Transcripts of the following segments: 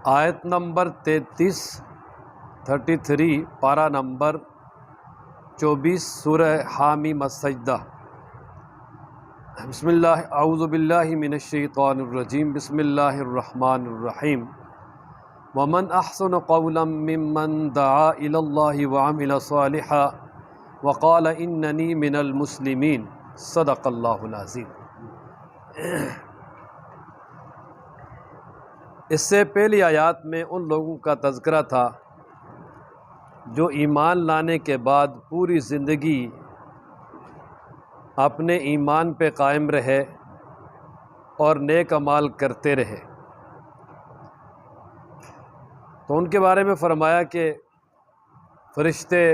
آیت نمبر 33 پارہ نمبر 24 سورہ حامیم السجدہ۔ بسم اللہ اعوذ باللہ من الشیطان الرجیم، بسم اللہ الرحمن الرحیم۔ ومن احسن قولا ممن دعا الی اللہ وعمل صالحا وقال اننی من المسلمین، صدق اللہ العظیم۔ اس سے پہلی آیات میں ان لوگوں کا تذکرہ تھا جو ایمان لانے کے بعد پوری زندگی اپنے ایمان پہ قائم رہے اور نیک اعمال کرتے رہے۔ تو ان کے بارے میں فرمایا کہ فرشتے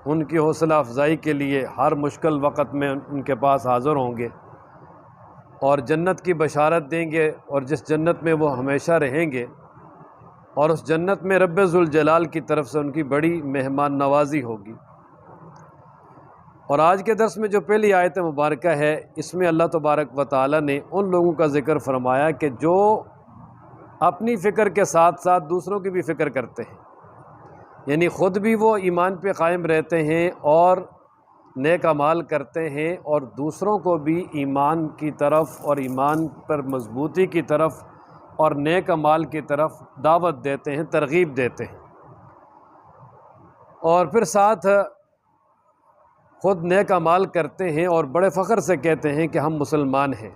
ان کی حوصلہ افزائی کے لیے ہر مشکل وقت میں ان کے پاس حاضر ہوں گے اور جنت کی بشارت دیں گے، اور جس جنت میں وہ ہمیشہ رہیں گے، اور اس جنت میں رب ذوالجلال کی طرف سے ان کی بڑی مہمان نوازی ہوگی۔ اور آج کے درس میں جو پہلی آیت مبارکہ ہے، اس میں اللہ تبارک و تعالی نے ان لوگوں کا ذکر فرمایا کہ جو اپنی فکر کے ساتھ ساتھ دوسروں کی بھی فکر کرتے ہیں، یعنی خود بھی وہ ایمان پہ قائم رہتے ہیں اور نیک اعمال کرتے ہیں، اور دوسروں کو بھی ایمان کی طرف اور ایمان پر مضبوطی کی طرف اور نیک اعمال کی طرف دعوت دیتے ہیں، ترغیب دیتے ہیں، اور پھر ساتھ خود نیک اعمال کرتے ہیں اور بڑے فخر سے کہتے ہیں کہ ہم مسلمان ہیں۔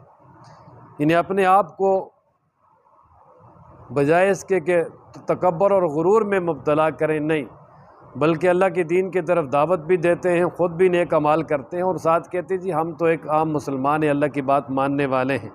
یعنی اپنے آپ کو بجائے اس کے کہ تکبر اور غرور میں مبتلا کریں، نہیں، بلکہ اللہ کے دین کی طرف دعوت بھی دیتے ہیں، خود بھی نیک اعمال کرتے ہیں، اور ساتھ کہتے ہیں جی ہم تو ایک عام مسلمان ہیں، اللہ کی بات ماننے والے ہیں۔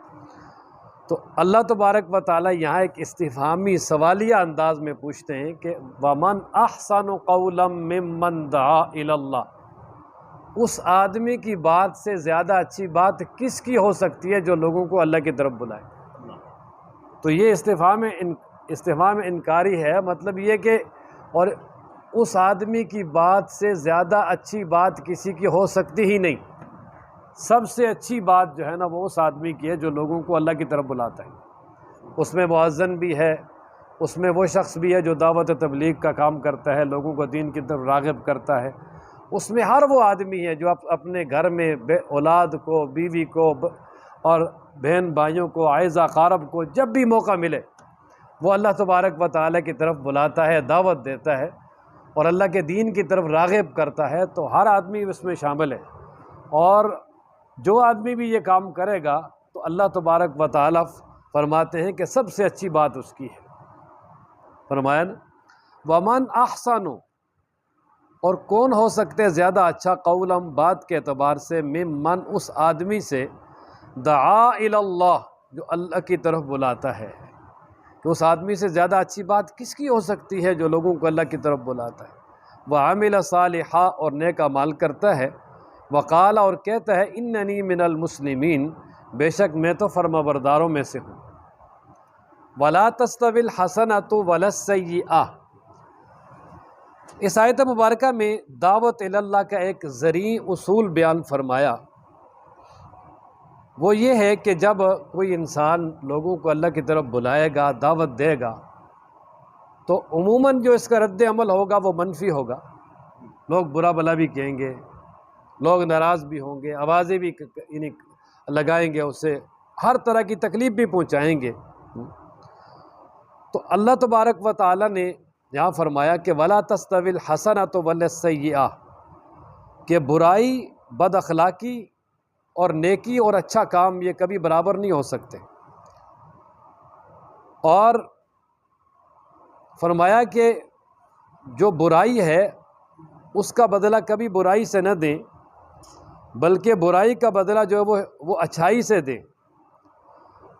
تو اللہ تبارک و تعالی یہاں ایک استفہامی سوالیہ انداز میں پوچھتے ہیں کہ وَمَنْ أَحْسَنُ قَوْلًا مِّمَّنْ دَعَا إِلَى اللَّهِ، اس آدمی کی بات سے زیادہ اچھی بات کس کی ہو سکتی ہے جو لوگوں کو اللہ کی طرف بلائے؟ تو یہ استفہام انکاری ہے، مطلب یہ کہ اور اس آدمی کی بات سے زیادہ اچھی بات کسی کی ہو سکتی ہی نہیں۔ سب سے اچھی بات جو ہے نا وہ اس آدمی کی ہے جو لوگوں کو اللہ کی طرف بلاتا ہے۔ اس میں مؤذن بھی ہے، اس میں وہ شخص بھی ہے جو دعوت تبلیغ کا کام کرتا ہے، لوگوں کو دین کی طرف راغب کرتا ہے، اس میں ہر وہ آدمی ہے جو اپنے گھر میں اولاد کو، بیوی کو اور بہن بھائیوں کو، اعزا اقارب کو جب بھی موقع ملے وہ اللہ تبارک و تعالی کی طرف بلاتا ہے، دعوت دیتا ہے اور اللہ کے دین کی طرف راغب کرتا ہے۔ تو ہر آدمی اس میں شامل ہے، اور جو آدمی بھی یہ کام کرے گا تو اللہ تبارک و تعالی فرماتے ہیں کہ سب سے اچھی بات اس کی ہے۔ فرمایا نا وَمَنْ أَحْسَنُ، اور کون ہو سکتے ہیں زیادہ اچھا، قولا، بات کے اعتبار سے، ممن، اس آدمی سے، دعا الی اللہ، جو اللہ کی طرف بلاتا ہے۔ کہ اس آدمی سے زیادہ اچھی بات کس کی ہو سکتی ہے جو لوگوں کو اللہ کی طرف بلاتا ہے، وعمل صالحا، اور نیک اعمال کرتا ہے، وقال، اور کہتا ہے اننی من المسلمین، بے شک میں تو فرمانبرداروں میں سے ہوں۔ ولا تستوی الحسنۃ ولا السیئۃ، اس آیت مبارکہ میں دعوت الی اللہ کا ایک زرعی اصول بیان فرمایا۔ وہ یہ ہے کہ جب کوئی انسان لوگوں کو اللہ کی طرف بلائے گا، دعوت دے گا، تو عموماً جو اس کا رد عمل ہوگا وہ منفی ہوگا۔ لوگ برا بھلا بھی کہیں گے، لوگ ناراض بھی ہوں گے، آوازیں بھی لگائیں گے، اسے ہر طرح کی تکلیف بھی پہنچائیں گے۔ تو اللہ تبارک و تعالی نے یہاں فرمایا کہ وَلَا تَسْتَوِي الْحَسَنَةُ وَلَا السَّيِّئَةُ، کہ برائی، بد اخلاقی اور نیکی اور اچھا کام یہ کبھی برابر نہیں ہو سکتے۔ اور فرمایا کہ جو برائی ہے اس کا بدلہ کبھی برائی سے نہ دیں، بلکہ برائی کا بدلہ جو ہے وہ اچھائی سے دیں۔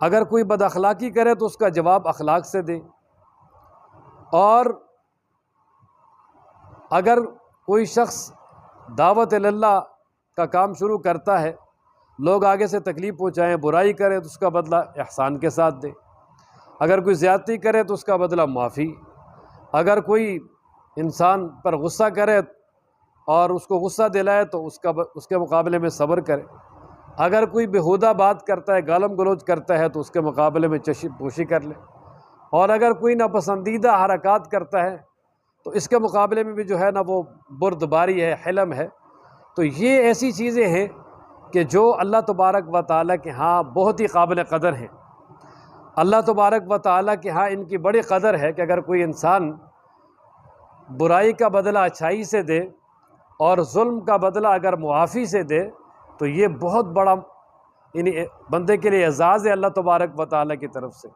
اگر کوئی بد اخلاقی کرے تو اس کا جواب اخلاق سے دیں، اور اگر کوئی شخص دعوت اللہ کا کام شروع کرتا ہے، لوگ آگے سے تکلیف پہنچائیں، برائی کرے تو اس کا بدلہ احسان کے ساتھ دے، اگر کوئی زیادتی کرے تو اس کا بدلہ معافی، اگر کوئی انسان پر غصہ کرے اور اس کو غصہ دلائے تو اس کے مقابلے میں صبر کرے، اگر کوئی بیہودہ بات کرتا ہے، گالم گلوچ کرتا ہے تو اس کے مقابلے میں چشم پوشی کر لے، اور اگر کوئی ناپسندیدہ حرکات کرتا ہے تو اس کے مقابلے میں بھی جو ہے نا وہ بردباری ہے، حلم ہے۔ تو یہ ایسی چیزیں ہیں کہ جو اللہ تبارک و تعالیٰ کے ہاں بہت ہی قابل قدر ہیں۔ اللہ تبارک و تعالیٰ کے ہاں ان کی بڑی قدر ہے کہ اگر کوئی انسان برائی کا بدلہ اچھائی سے دے اور ظلم کا بدلہ اگر معافی سے دے تو یہ بہت بڑا یعنی بندے کے لیے اعزاز ہے اللہ تبارک و تعالیٰ کی طرف سے،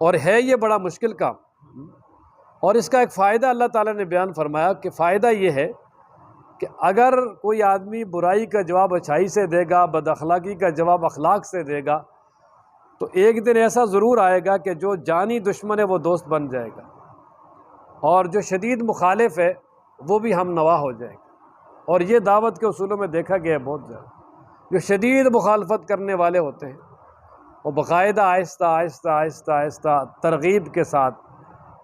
اور ہے یہ بڑا مشکل کام۔ اور اس کا ایک فائدہ اللہ تعالیٰ نے بیان فرمایا کہ فائدہ یہ ہے کہ اگر کوئی آدمی برائی کا جواب اچھائی سے دے گا، بد اخلاقی کا جواب اخلاق سے دے گا، تو ایک دن ایسا ضرور آئے گا کہ جو جانی دشمن ہے وہ دوست بن جائے گا، اور جو شدید مخالف ہے وہ بھی ہم نوا ہو جائے گا۔ اور یہ دعوت کے اصولوں میں دیکھا گیا ہے بہت زیادہ، جو شدید مخالفت کرنے والے ہوتے ہیں وہ باقاعدہ آہستہ آہستہ آہستہ آہستہ ترغیب کے ساتھ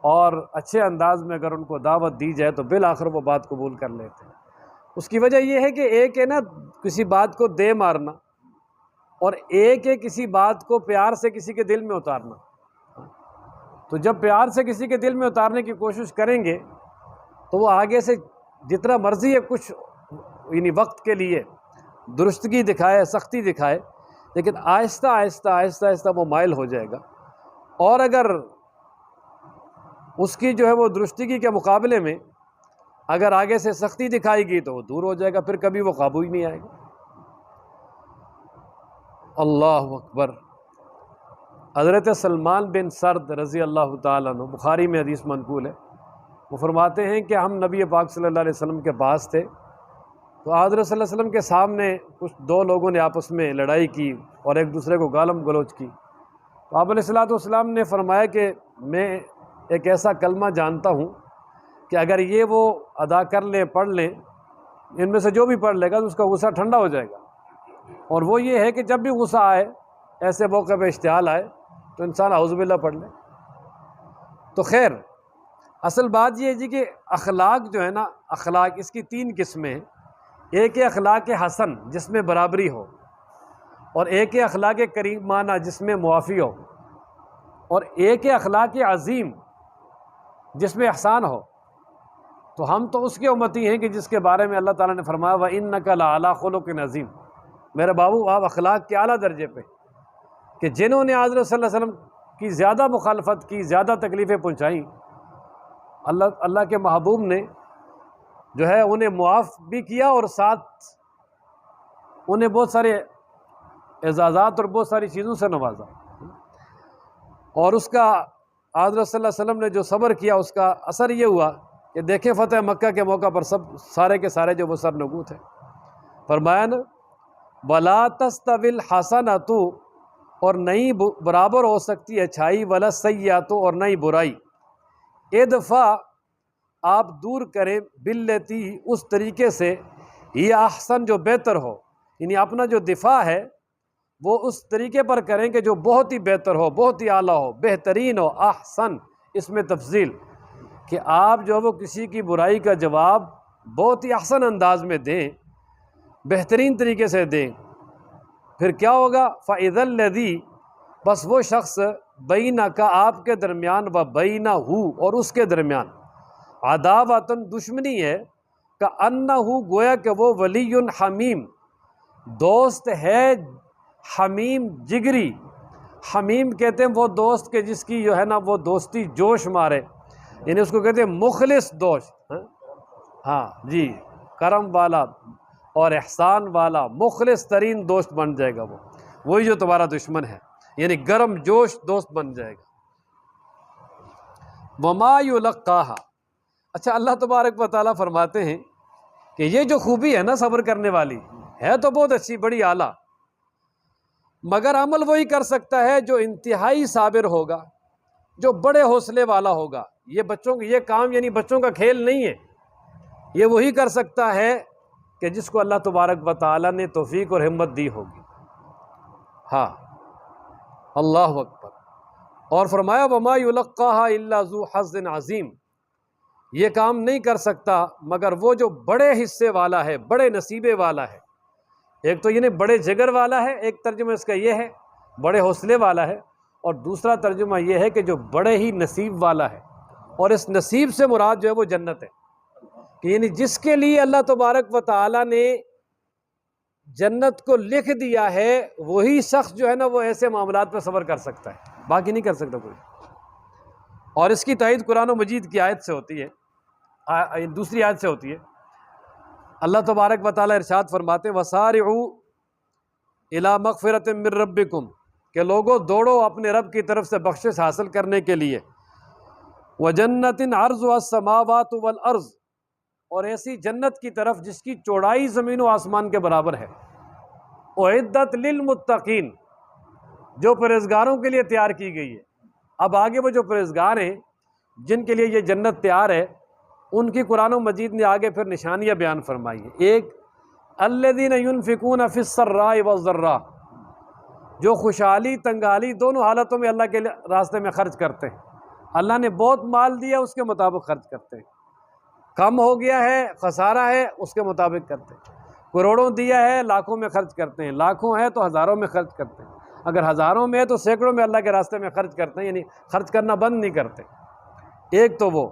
اور اچھے انداز میں اگر ان کو دعوت دی جائے تو بالآخر وہ بات قبول کر لیتے ہیں۔ اس کی وجہ یہ ہے کہ ایک ہے نا کسی بات کو دے مارنا، اور ایک ہے کسی بات کو پیار سے کسی کے دل میں اتارنا۔ تو جب پیار سے کسی کے دل میں اتارنے کی کوشش کریں گے تو وہ آگے سے جتنا مرضی ہے کچھ یعنی وقت کے لیے درستگی دکھائے، سختی دکھائے، لیکن آہستہ آہستہ آہستہ آہستہ وہ مائل ہو جائے گا، اور اگر اس کی جو ہے وہ درستگی کے مقابلے میں اگر آگے سے سختی دکھائے گی تو وہ دور ہو جائے گا، پھر کبھی وہ قابو ہی نہیں آئے گا۔ اللہ اکبر۔ حضرت سلمان بن سرد رضی اللہ تعالیٰ عنہ، بخاری میں حدیث منقول ہے، وہ فرماتے ہیں کہ ہم نبی پاک صلی اللہ علیہ وسلم کے پاس تھے، تو حضرت صلی اللہ علیہ وسلم کے سامنے کچھ دو لوگوں نے آپس میں لڑائی کی اور ایک دوسرے کو گالم گلوچ کی۔ تو آپ علیہ الصلوۃ والسلام نے فرمایا کہ میں ایک ایسا کلمہ جانتا ہوں کہ اگر یہ وہ ادا کر لیں، پڑھ لیں، ان میں سے جو بھی پڑھ لے گا تو اس کا غصہ ٹھنڈا ہو جائے گا، اور وہ یہ ہے کہ جب بھی غصہ آئے، ایسے موقع پہ اشتعال آئے تو انسان اعوذ باللہ پڑھ لے۔ تو خیر اصل بات یہ ہے جی کہ اخلاق جو ہے نا، اخلاق اس کی تین قسمیں ہیں۔ ایک ہے اخلاق حسن جس میں برابری ہو، اور ایک ہے اخلاق کریمانہ جس میں معافی ہو، اور ایک ہے اخلاق عظیم جس میں احسان ہو۔ تو ہم تو اس کے امتی ہیں کہ جس کے بارے میں اللہ تعالیٰ نے فرمایا وَإِنَّكَ لَعَلَىٰ خُلُقٍ عَظِيمٍ، میرے بابو آپ اخلاق کے اعلیٰ درجے پہ، کہ جنہوں نے حضرت صلی اللہ علیہ وسلم کی زیادہ مخالفت کی، زیادہ تکلیفیں پہنچائیں، اللہ کے محبوب نے جو ہے انہیں معاف بھی کیا اور ساتھ انہیں بہت سارے اعزازات اور بہت ساری چیزوں سے نوازا، اور اس کا حضرت صلی اللہ علیہ وسلم نے جو صبر کیا اس کا اثر یہ ہوا کہ دیکھیں فتح مکہ کے موقع پر سب سارے کے سارے جو وہ سرنگو تھے، فرمایا نا وَلَا تَسْتَوِي الْحَسَنَةُ، اور نہیں برابر ہو سکتی اچھائی، وَلَا السَّيِّئَةُ، اور نہیں برائی، ادفع آپ دور کریں، باللتی اس طریقے سے، یہ احسن جو بہتر ہو، یعنی اپنا جو دفاع ہے وہ اس طریقے پر کریں کہ جو بہت ہی بہتر ہو، بہت ہی اعلیٰ ہو، بہترین ہو۔ احسن اس میں تفضیل کہ آپ جو وہ کسی کی برائی کا جواب بہت ہی احسن انداز میں دیں، بہترین طریقے سے دیں، پھر کیا ہوگا فَإِذَا الَّذِي، بس وہ شخص بینک آپ کے درمیان، و بینہ اور اس کے درمیان، عداوۃ دشمنی ہے، کأنہ گویا کہ وہ ولی حمیم دوست ہے، حمیم جگری، حمیم کہتے ہیں وہ دوست کے جس کی جو ہے نا وہ دوستی جوش مارے، یعنی اس کو کہتے ہیں مخلص دوست، ہاں جی، کرم والا اور احسان والا مخلص ترین دوست بن جائے گا، وہی جو تمہارا دشمن ہے، یعنی گرم جوش دوست بن جائے گا۔ وما یلقاہا، اچھا اللہ تبارک و تعالیٰ فرماتے ہیں کہ یہ جو خوبی ہے نا صبر کرنے والی، ہے تو بہت اچھی، بڑی اعلیٰ، مگر عمل وہی کر سکتا ہے جو انتہائی صابر ہوگا، جو بڑے حوصلے والا ہوگا۔ یہ بچوں یہ کام یعنی بچوں کا کھیل نہیں ہے، یہ وہی کر سکتا ہے کہ جس کو اللہ تبارک و تعالیٰ نے توفیق اور ہمت دی ہوگی۔ ہاں اللہ اکبر۔ اور فرمایا وما یلقاہا الا ذو حظ عظیم، یہ کام نہیں کر سکتا مگر وہ جو بڑے حصے والا ہے، بڑے نصیبے والا ہے۔ ایک تو یعنی بڑے جگر والا ہے، ایک ترجمہ اس کا یہ ہے، بڑے حوصلے والا ہے، اور دوسرا ترجمہ یہ ہے کہ جو بڑے ہی نصیب والا ہے، اور اس نصیب سے مراد جو ہے وہ جنت ہے، کہ یعنی جس کے لیے اللہ تبارک و تعالیٰ نے جنت کو لکھ دیا ہے وہی شخص جو ہے نا وہ ایسے معاملات پہ صبر کر سکتا ہے، باقی نہیں کر سکتا کوئی۔ اور اس کی تائید قرآن و مجید کی آیت سے ہوتی ہے، دوسری آیت سے ہوتی ہے۔ اللہ تبارک و تعالیٰ ارشاد فرماتے وَسَارِعُوا إِلَىٰ مَغْفِرَةٍ مِّن رَبِّكُمْ، کہ لوگوں دوڑو اپنے رب کی طرف سے بخشش حاصل کرنے کے لیے، وَجَنَّةٍ عَرْضُهَا السَّمَاوَاتُ وَالْأَرْضُ، اور ایسی جنت کی طرف جس کی چوڑائی زمین و آسمان کے برابر ہے، اُعِدَّتْ لِلْمُتَّقِينَ، جو پرہیزگاروں کے لیے تیار کی گئی ہے۔ اب آگے وہ جو پرہیزگار ہیں جن کے لیے یہ جنت تیار ہے، ان کی قرآن و مجید نے آگے پھر نشانیاں بیان فرمائی ہیں۔ ایک الذین ينفقون فی السراء والضراء، جو خوشحالی تنگحالی دونوں حالتوں میں اللہ کے راستے میں خرچ کرتے ہیں۔ اللہ نے بہت مال دیا اس کے مطابق خرچ کرتے ہیں، کم ہو گیا ہے خسارہ ہے اس کے مطابق کرتے ہیں، کروڑوں دیا ہے لاکھوں میں خرچ کرتے ہیں، لاکھوں ہے تو ہزاروں میں خرچ کرتے ہیں، اگر ہزاروں میں ہے تو سینکڑوں میں اللہ کے راستے میں خرچ کرتے ہیں، یعنی خرچ کرنا بند نہیں کرتے۔ ایک تو وہ،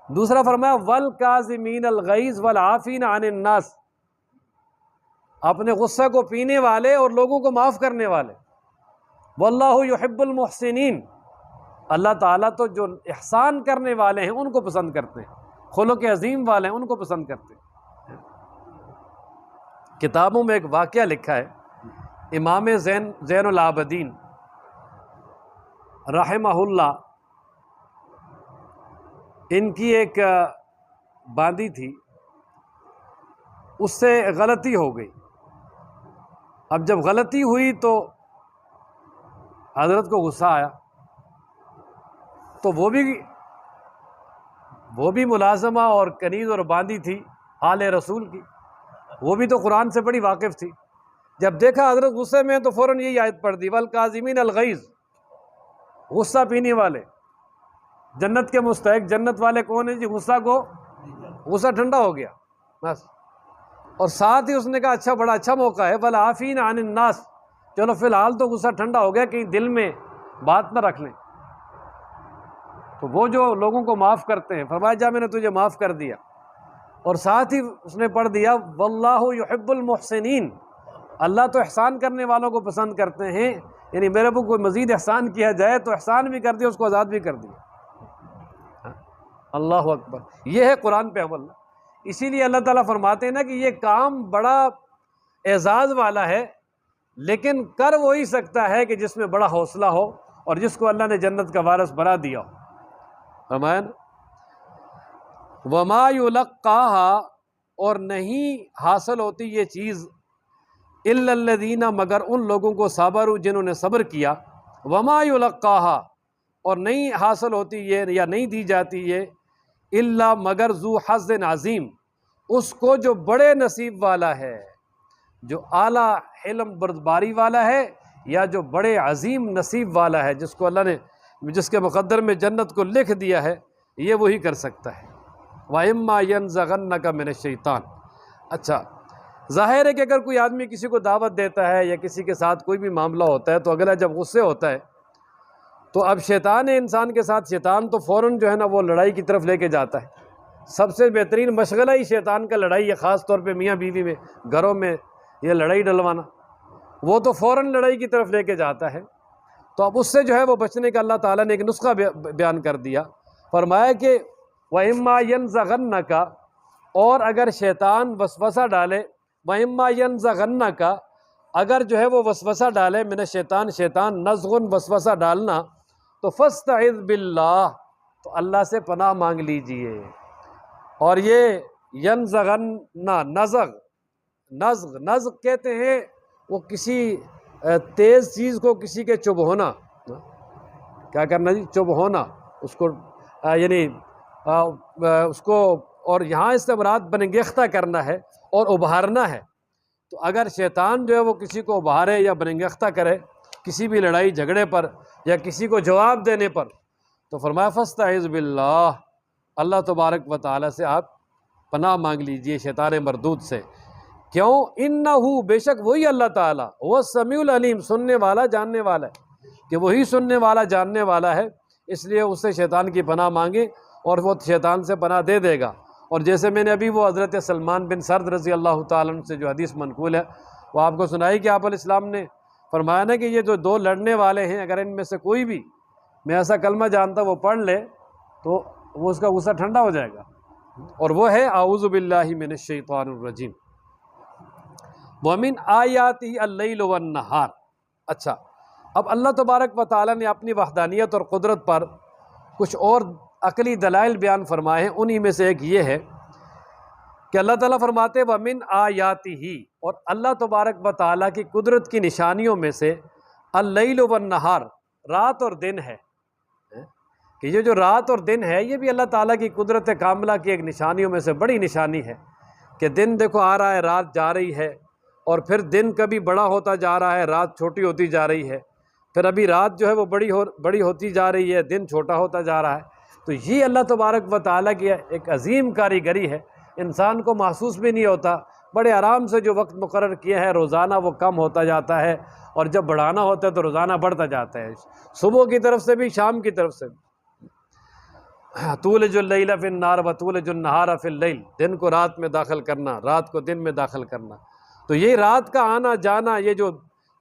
دوسرا فرمایا والکاظمین الغیظ والعافین عن الناس، اپنے غصہ کو پینے والے اور لوگوں کو معاف کرنے والے۔ واللہ یحب المحسنین، اللہ تعالیٰ تو جو احسان کرنے والے ہیں ان کو پسند کرتے ہیں، خلق عظیم والے ہیں ان کو پسند کرتے ہیں۔ کتابوں میں ایک واقعہ لکھا ہے، امام زین العابدین رحمہ اللہ، ان کی ایک باندی تھی، اس سے غلطی ہو گئی۔ اب جب غلطی ہوئی تو حضرت کو غصہ آیا، تو وہ بھی ملازمہ اور کنیز اور باندی تھی آل رسول کی، وہ بھی تو قرآن سے بڑی واقف تھی۔ جب دیکھا حضرت غصے میں تو فوراً یہی آیت پڑھ دی والکاظمین الغیظ، غصہ پینے والے، جنت کے مستحق جنت والے کون ہیں جی؟ غصہ ٹھنڈا ہو گیا بس۔ اور ساتھ ہی اس نے کہا اچھا بڑا اچھا موقع ہے والعافین عن الناس، چلو فی الحال تو غصہ ٹھنڈا ہو گیا، کہیں دل میں بات نہ رکھ لیں۔ تو وہ جو لوگوں کو معاف کرتے ہیں، فرمایا جا میں نے تجھے معاف کر دیا، اور ساتھ ہی اس نے پڑھ دیا واللہ یحب المحسنین، اللہ تو احسان کرنے والوں کو پسند کرتے ہیں، یعنی میرے کو کوئی مزید احسان کیا جائے تو احسان بھی کر دیا، اس کو آزاد بھی کر دیا۔ اللہ اکبر، یہ ہے قرآن پہ عمل۔ اسی لیے اللہ تعالیٰ فرماتے ہیں نا کہ یہ کام بڑا اعزاز والا ہے، لیکن کر وہی سکتا ہے کہ جس میں بڑا حوصلہ ہو اور جس کو اللہ نے جنت کا وارث بنا دیا ہو۔ فرمایا نا وما یلقاہا، اور نہیں حاصل ہوتی یہ چیز الا الذین، مگر ان لوگوں کو صبروا جنہوں نے صبر کیا، وما یلقاہا، اور نہیں حاصل ہوتی یہ یا نہیں دی جاتی یہ الا مگر ذو حظ عظیم، اس کو جو بڑے نصیب والا ہے، جو اعلیٰ حلم بردباری والا ہے، یا جو بڑے عظیم نصیب والا ہے، جس کو اللہ نے جس کے مقدر میں جنت کو لکھ دیا ہے، یہ وہی کر سکتا ہے۔ وَإِمَّا يَنزَغَنَّكَ مِنَ الشَّيْطَانِ، اچھا ظاہر ہے کہ اگر کوئی آدمی کسی کو دعوت دیتا ہے یا کسی کے ساتھ کوئی بھی معاملہ ہوتا ہے تو اگلا جب غصے ہوتا ہے تو اب شیطان ہے انسان کے ساتھ، شیطان تو فوراً جو ہے نا وہ لڑائی کی طرف لے کے جاتا ہے۔ سب سے بہترین مشغلہ ہی شیطان کا لڑائی ہے، خاص طور پہ میاں بیوی میں، گھروں میں یہ لڑائی ڈلوانا، وہ تو فوراً لڑائی کی طرف لے کے جاتا ہے۔ تو اب اس سے جو ہے وہ بچنے کا اللہ تعالیٰ نے ایک نسخہ بیان کر دیا، فرمایا کہ وَإِمَّا يَنزَغَنَّكَ، اور اگر شیطان وسوسہ ڈالے، وَإِمَّا يَنزَغَنَّكَ، اگر جو ہے وہ وسوسہ ڈالے، من الشیطان، شیطان نزغن وسوسہ ڈالنا، تو فاستعذ باللہ، تو اللہ سے پناہ مانگ لیجئے۔ اور یہ ینزغنا، نزغ کہتے ہیں وہ کسی تیز چیز کو کسی کے چبھ ہونا، کیا کرنا جی؟ چبھ ہونا، اس کو یعنی اس کو، اور یہاں اس سے مراد بنگیختہ کرنا ہے اور ابھارنا ہے۔ تو اگر شیطان جو ہے وہ کسی کو ابھارے یا بنگیختہ کرے کسی بھی لڑائی جھگڑے پر یا کسی کو جواب دینے پر، تو فرمایا فاستعذ باللہ، اللہ تبارک و تعالیٰ سے آپ پناہ مانگ لیجئے شیطان مردود سے۔ کیوں؟ انہو، بے شک وہی اللہ تعالیٰ، وہ سمیع العلیم، سننے والا جاننے والا ہے۔ کہ وہی سننے والا جاننے والا ہے، اس لیے اس سے شیطان کی پناہ مانگے اور وہ شیطان سے پناہ دے دے گا۔ اور جیسے میں نے ابھی وہ حضرت سلمان بن سرد رضی اللہ تعالیٰ عنہ سے جو حدیث منقول ہے وہ آپ کو سنائی کہ آپ علیہ السلام نے فرمایا نا کہ یہ جو دو لڑنے والے ہیں، اگر ان میں سے کوئی بھی میں ایسا کلمہ جانتا وہ پڑھ لے تو وہ اس کا غصہ ٹھنڈا ہو جائے گا، اور وہ ہے اعوذ باللہ من الشیطان الرجیم۔ ومن آیاتہ اللیل والنہار۔ اچھا، اب اللہ تبارک و تعالیٰ نے اپنی وحدانیت اور قدرت پر کچھ اور عقلی دلائل بیان فرمائے ہیں، انہی میں سے ایک یہ ہے کہ اللہ تعالیٰ فرماتے ومن آیاتہ، اور اللہ تبارک و تعالیٰ کی قدرت کی نشانیوں میں سے اللیل والنہار، رات اور دن ہے، کہ یہ جو رات اور دن ہے یہ بھی اللہ تعالیٰ کی قدرت کاملہ کی ایک نشانیوں میں سے بڑی نشانی ہے کہ دن دیکھو آ رہا ہے، رات جا رہی ہے، اور پھر دن کبھی بڑا ہوتا جا رہا ہے، رات چھوٹی ہوتی جا رہی ہے، پھر ابھی رات جو ہے وہ بڑی ہوتی جا رہی ہے، دن چھوٹا ہوتا جا رہا ہے۔ تو یہ اللہ تبارک و تعالیٰ کی ایک عظیم کاریگری ہے، انسان کو محسوس بھی نہیں ہوتا، بڑے آرام سے جو وقت مقرر کیا ہے روزانہ وہ کم ہوتا جاتا ہے، اور جب بڑھانا ہوتا ہے تو روزانہ بڑھتا جاتا ہے، صبح کی طرف سے بھی شام کی طرف سے بھی۔ تولج اللیل فی النہار و تولج النہار فی اللیل، دن کو رات میں داخل کرنا، رات کو دن میں داخل کرنا۔ تو یہ رات کا آنا جانا، یہ جو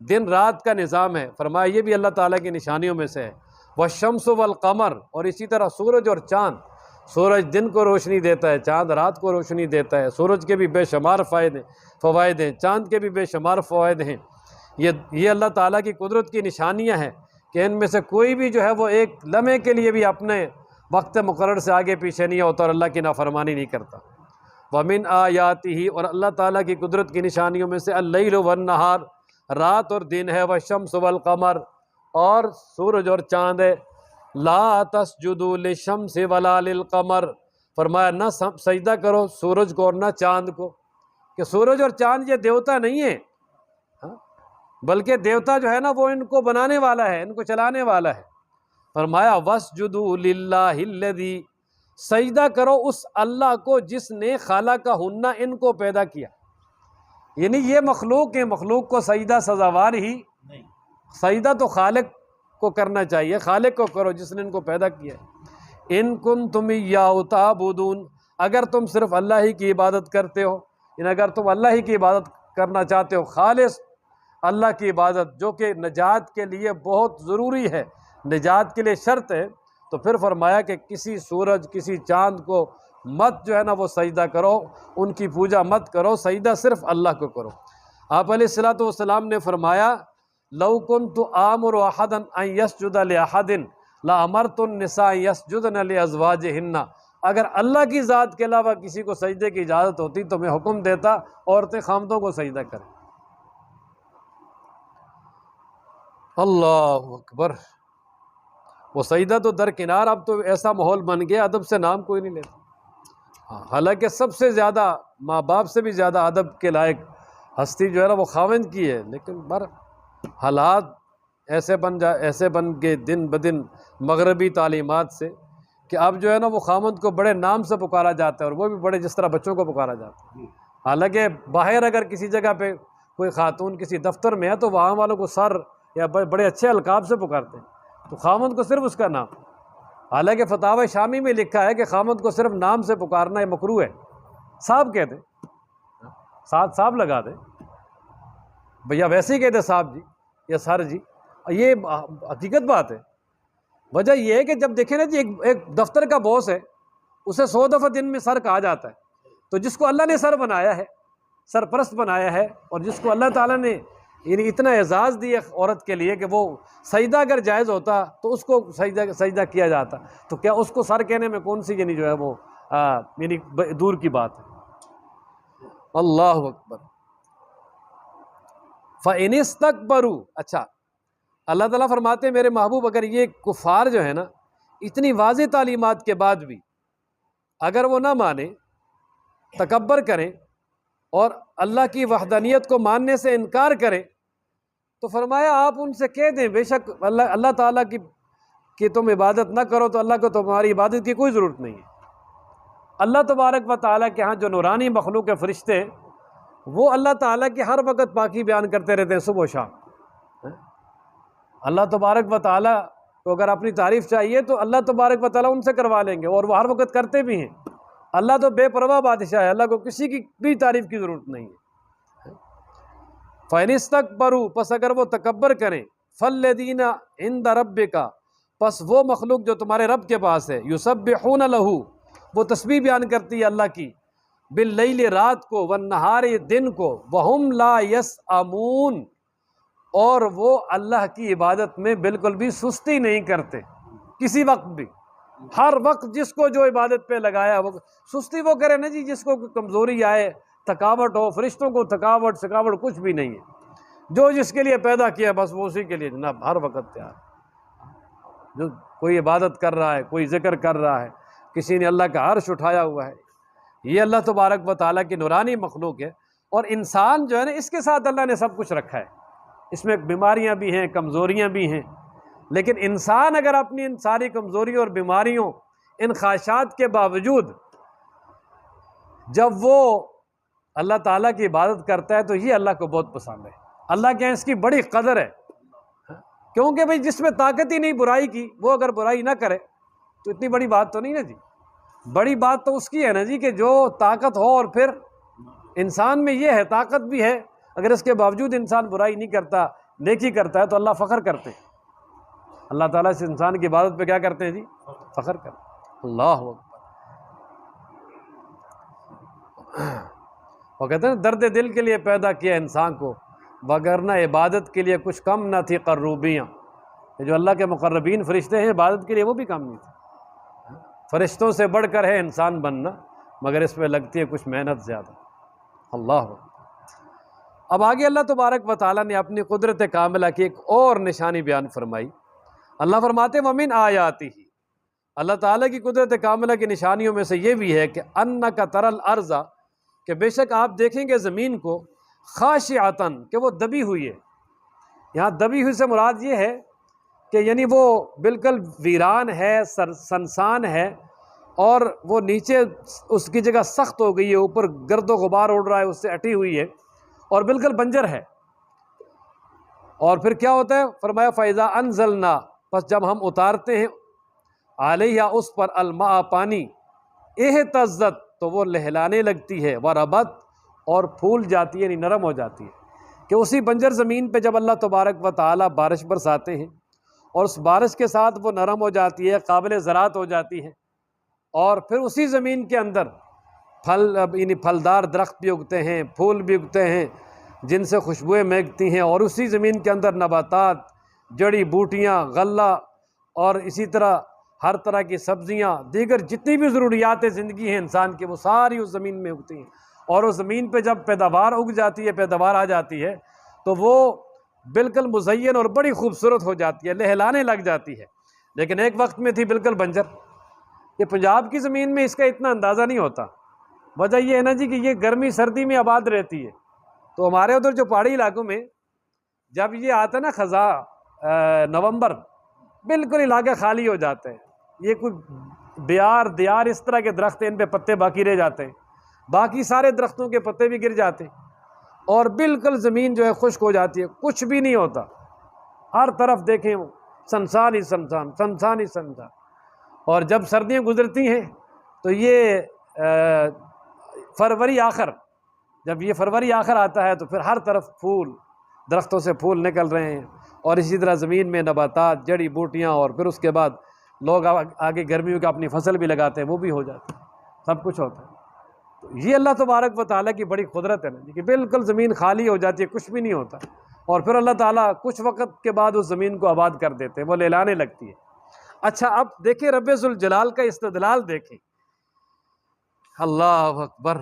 دن رات کا نظام ہے، فرمایا یہ بھی اللہ تعالیٰ کی نشانیوں میں سے ہے۔ والشمس والقمر، اور اسی طرح سورج اور چاند، سورج دن کو روشنی دیتا ہے، چاند رات کو روشنی دیتا ہے، سورج کے بھی بے شمار فوائد ہیں، چاند کے بھی بے شمار فوائد ہیں۔ یہ اللہ تعالیٰ کی قدرت کی نشانیاں ہیں کہ ان میں سے کوئی بھی جو ہے وہ ایک لمحے کے لیے بھی اپنے وقت مقرر سے آگے پیچھے نہیں ہوتا اور اللہ کی نافرمانی نہیں کرتا۔ وَمِنْ آیَاتِهِ، اور اللہ تعالیٰ کی قدرت کی نشانیوں میں سے اللیل والنہار، رات اور دن ہے، والشمس والقمر، اور سورج اور چاند ہے۔ لا تسجدوا للشمس ولا للقمر، فرمایا نہ سجدہ کرو سورج کو اور نہ چاند کو، کہ سورج اور چاند یہ دیوتا نہیں ہے، بلکہ دیوتا جو ہے نا وہ ان کو بنانے والا ہے، ان کو چلانے والا ہے۔ فرمایا وَاسْجُدُوا لِلَّهِ الَّذِي، سجدہ کرو اس اللہ کو جس نے خلقہن، ان کو پیدا کیا۔ یعنی یہ مخلوق ہے، مخلوق کو سجدہ سزاوار ہی نہیں، سجدہ تو خالق کو کرنا چاہیے، خالق کو کرو جس نے ان کو پیدا کیا۔ ان کنتم ایاہ تعبدون، اگر تم صرف اللہ ہی کی عبادت کرتے ہو، یعنی اگر تم اللہ ہی کی عبادت کرنا چاہتے ہو، خالص اللہ کی عبادت جو کہ نجات کے لیے بہت ضروری ہے، نجات کے لیے شرط ہے، تو پھر فرمایا کہ کسی سورج کسی چاند کو مت جو ہے نا وہ سجدہ کرو، ان کی پوجا مت کرو، سجدہ صرف اللہ کو کرو۔ آپ علیہ الصلوۃ والسلام نے فرمایا لو کنت آمر احدا ان یسجد لاحد لامرت النساء یسجدن لازواجہن، اگر اللہ کی ذات کے علاوہ کسی کو سجدے کی اجازت ہوتی تو میں حکم دیتا عورتیں خامدوں کو سجدہ کریں۔ اللہ اکبر۔ وہ سجدہ تو درکنار، اب تو ایسا ماحول بن گیا ادب سے نام کوئی نہیں لیتا۔ حالانکہ سب سے زیادہ ماں باپ سے بھی زیادہ ادب کے لائق ہستی جو ہے نا وہ خاوند کی ہے، لیکن حالات ایسے بن گئے دن بدن مغربی تعلیمات سے کہ اب جو ہے نا وہ خاوند کو بڑے نام سے پکارا جاتا ہے، اور وہ بھی بڑے جس طرح بچوں کو پکارا جاتا ہے۔ حالانکہ باہر اگر کسی جگہ پہ کوئی خاتون کسی دفتر میں ہے تو وہاں والوں کو سر یا بڑے اچھے القاب سے پکارتے ہیں، تو خاوند کو صرف اس کا نام۔ حالانکہ فتاوی شامی میں لکھا ہے کہ خاوند کو صرف نام سے پکارنا یہ مکروہ ہے، صاحب کہہ دیں، ساتھ صاحب لگا دیں، بھیا ویسے ہی کہہ دیں صاحب جی یا سر جی، یہ حقیقت بات ہے۔ وجہ یہ ہے کہ جب دیکھیں نا جی ایک دفتر کا باس ہے، اسے 100 دفعہ دن میں سر کہا جاتا ہے، تو جس کو اللہ نے سر بنایا ہے، سرپرست بنایا ہے، اور جس کو اللہ تعالیٰ نے یعنی اتنا اعزاز دیا عورت کے لیے کہ وہ سجدہ اگر جائز ہوتا تو اس کو سجدہ کیا جاتا، تو کیا اس کو سر کہنے میں کون سی یعنی جو ہے وہ یعنی دور کی بات ہے۔ اللہ اکبر۔ فَإِنِ اسْتَكْبَرُوا، اچھا اللہ تعالیٰ فرماتے ہیں میرے محبوب اگر یہ کفار جو ہے نا اتنی واضح تعلیمات کے بعد بھی اگر وہ نہ مانے، تکبر کریں اور اللہ کی وحدانیت کو ماننے سے انکار کریں، تو فرمایا آپ ان سے کہہ دیں بے شک اللہ تعالیٰ کی تم عبادت نہ کرو تو اللہ کو تمہاری عبادت کی کوئی ضرورت نہیں ہے۔ اللہ تبارک و تعالیٰ کے ہاں جو نورانی مخلوق فرشتے ہیں وہ اللہ تعالیٰ کی ہر وقت پاکی بیان کرتے رہتے ہیں صبح و شام۔ اللہ تبارک و تعالیٰ کو اگر اپنی تعریف چاہیے تو اللہ تبارک و تعالیٰ ان سے کروا لیں گے، اور وہ ہر وقت کرتے بھی ہیں۔ اللہ تو بے پرواہ بادشاہ ہے، اللہ کو کسی کی بھی تعریف کی ضرورت نہیں ہے۔ فَإِنِ اسْتَكْبَرُوا، پس اگر وہ تکبر کریں، فَالَّذِينَ عِندَ رَبِّكَ، پس وہ مخلوق جو تمہارے رب کے پاس ہے، يُسَبِّحُونَ لَهُ، وہ تسبیح بیان کرتی ہے اللہ کی، باللیل رات کو، والنہار دن کو، وَهُمْ لَا يَسْأَمُونَ، اور وہ اللہ کی عبادت میں بالکل بھی سستی نہیں کرتے، کسی وقت بھی، ہر وقت جس کو جو عبادت پہ لگایا وہ سستی وہ کرے نا جی، جس کو کمزوری آئے، تھکاوٹ ہو، فرشتوں کو تھکاوٹ سکاوٹ کچھ بھی نہیں ہے، جو جس کے لیے پیدا کیا بس وہ اسی کے لیے جناب ہر وقت تیار۔ جو کوئی عبادت کر رہا ہے، کوئی ذکر کر رہا ہے، کسی نے اللہ کا عرش اٹھایا ہوا ہے، یہ اللہ تبارک و تعالیٰ کی نورانی مخلوق ہے۔ اور انسان جو ہے نا، اس کے ساتھ اللہ نے سب کچھ رکھا ہے، اس میں بیماریاں بھی ہیں، کمزوریاں بھی ہیں، لیکن انسان اگر اپنی ان ساری کمزوریوں اور بیماریوں، ان خواہشات کے باوجود جب وہ اللہ تعالیٰ کی عبادت کرتا ہے تو یہ اللہ کو بہت پسند ہے، اللہ کے یہاں اس کی بڑی قدر ہے، کیونکہ بھئی جس میں طاقت ہی نہیں برائی کی، وہ اگر برائی نہ کرے تو اتنی بڑی بات تو نہیں نا جی۔ بڑی بات تو اس کی ہے نا جی کہ جو طاقت ہو، اور پھر انسان میں یہ ہے طاقت بھی ہے، اگر اس کے باوجود انسان برائی نہیں کرتا، نیکی کرتا ہے تو اللہ فخر کرتے ہیں، اللہ تعالیٰ سے انسان کی عبادت پہ کیا کرتے ہیں جی؟ فخر کرتے ہیں۔ اللہ اکبر۔ وہ کہتے ہیں درد دل کے لیے پیدا کیا انسان کو، وگرنہ عبادت کے لیے کچھ کم نہ تھی قروبیاں، یہ جو اللہ کے مقربین فرشتے ہیں عبادت کے لیے وہ بھی کم نہیں تھی، فرشتوں سے بڑھ کر ہے انسان بننا، مگر اس میں لگتی ہے کچھ محنت زیادہ۔ اللہ اکبر۔ اب آگے اللہ تبارک و تعالیٰ نے اپنی قدرت کاملہ کی ایک اور نشانی بیان فرمائی۔ اللہ فرماتے وَمِنْ آیَاتِهِ، اللہ تعالیٰ کی قدرت کاملہ کی نشانیوں میں سے یہ بھی ہے کہ أَنَّكَ تَرَى الْأَرْضَ، کہ بے شک آپ دیکھیں گے زمین کو، خاشعۃً، کہ وہ دبی ہوئی ہے۔ یہاں دبی ہوئی سے مراد یہ ہے کہ یعنی وہ بالکل ویران ہے، سنسان ہے، اور وہ نیچے اس کی جگہ سخت ہو گئی ہے، اوپر گرد و غبار اڑ رہا ہے، اس سے اٹی ہوئی ہے، اور بالکل بنجر ہے۔ اور پھر کیا ہوتا ہے؟ فرمایا فَإِذَا أَنزَلْنَا، پس جب ہم اتارتے ہیں، علیہ اس پر، الماء پانی، اہتزت، تو وہ لہلانے لگتی ہے، وربت، اور پھول جاتی ہے، یعنی نرم ہو جاتی ہے۔ کہ اسی بنجر زمین پہ جب اللہ تبارک و تعالیٰ بارش برساتے ہیں، اور اس بارش کے ساتھ وہ نرم ہو جاتی ہے، قابل زراعت ہو جاتی ہے، اور پھر اسی زمین کے اندر یعنی پھلدار درخت بھی اگتے ہیں، پھول بھی اگتے ہیں جن سے خوشبوئیں مہکتی ہیں، اور اسی زمین کے اندر نباتات، جڑی بوٹیاں، غلہ، اور اسی طرح ہر طرح کی سبزیاں، دیگر جتنی بھی ضروریات زندگی ہیں انسان کی، وہ ساری اس زمین میں اگتی ہیں۔ اور اس زمین پہ جب پیداوار اگ جاتی ہے، پیداوار آ جاتی ہے، تو وہ بالکل مزین اور بڑی خوبصورت ہو جاتی ہے، لہلانے لگ جاتی ہے، لیکن ایک وقت میں تھی بالکل بنجر۔ یہ پنجاب کی زمین میں اس کا اتنا اندازہ نہیں ہوتا، وجہ یہ ہے نا جی کہ یہ گرمی سردی میں آباد رہتی ہے، تو ہمارے ادھر جو پہاڑی علاقوں میں جب یہ آتا ہے نا خزاں، نومبر، بالکل علاقے خالی ہو جاتے ہیں، یہ کوئی بیار دیار اس طرح کے درخت ہیں، ان پہ پتے باقی رہ جاتے ہیں، باقی سارے درختوں کے پتے بھی گر جاتے ہیں، اور بالکل زمین جو ہے خشک ہو جاتی ہے، کچھ بھی نہیں ہوتا، ہر طرف دیکھیں وہ سنسان ہی سنسان، سنسان ہی سنسان۔ اور جب سردیاں گزرتی ہیں تو یہ فروری آخر، جب یہ فروری آخر آتا ہے تو پھر ہر طرف پھول، درختوں سے پھول نکل رہے ہیں، اور اسی طرح زمین میں نباتات، جڑی بوٹیاں، اور پھر اس کے بعد لوگ آگے گرمیوں کا اپنی فصل بھی لگاتے ہیں، وہ بھی ہو جاتی ہے، سب کچھ ہوتا ہے۔ تو یہ اللہ تبارک و تعالیٰ کی بڑی قدرت ہے نا کہ بالکل زمین خالی ہو جاتی ہے، کچھ بھی نہیں ہوتا، اور پھر اللہ تعالیٰ کچھ وقت کے بعد اس زمین کو آباد کر دیتے ہیں، وہ لہلانے لگتی ہے۔ اچھا اب دیکھیں رب ذوالجلال کا استدلال دیکھیں، اللہ اکبر۔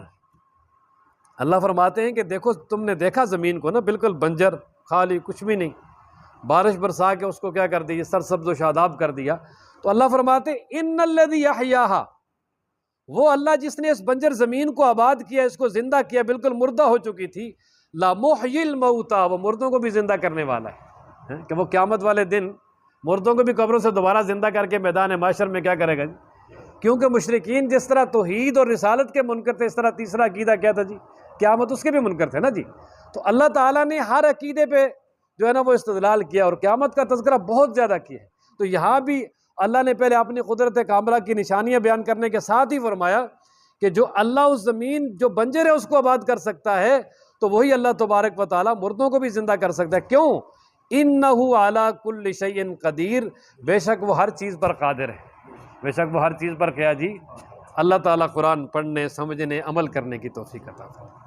اللہ فرماتے ہیں کہ دیکھو تم نے دیکھا زمین کو نا بالکل بنجر، خالی، کچھ بھی نہیں، بارش برسا کے اس کو کیا کر دیا، سرسبز و شاداب کر دیا، تو اللہ فرماتے ان الذی احیاھا، وہ اللہ جس نے اس بنجر زمین کو آباد کیا، اس کو زندہ کیا، بالکل مردہ ہو چکی تھی، لمحیی الموتیٰ، وہ مردوں کو بھی زندہ کرنے والا ہے، کہ وہ قیامت والے دن مردوں کو بھی قبروں سے دوبارہ زندہ کر کے میدان محشر میں کیا کرے گا جی؟ کیونکہ مشرکین جس طرح توحید اور رسالت کے منکر تھے، اس طرح تیسرا عقیدہ کیا تھا جی؟ قیامت اس کے بھی منکر تھے نا جی۔ تو اللہ تعالیٰ نے ہر عقیدے پہ جو ہے نا وہ استدلال کیا، اور قیامت کا تذکرہ بہت زیادہ کیا ہے۔ تو یہاں بھی اللہ نے پہلے اپنی قدرت کاملہ کی نشانیاں بیان کرنے کے ساتھ ہی فرمایا کہ جو اللہ اس زمین جو بنجر ہے اس کو آباد کر سکتا ہے، تو وہی اللہ تبارک و تعالیٰ مردوں کو بھی زندہ کر سکتا ہے۔ کیوں؟ اِنَّهُ عَلَىٰ كُلِّ شَيْءٍ قدیر، بے شک وہ ہر چیز پر قادر ہے، بے شک وہ ہر چیز پر کیا جی۔ اللہ تعالیٰ قرآن پڑھنے، سمجھنے، عمل کرنے کی توفیق عطا فرمائے۔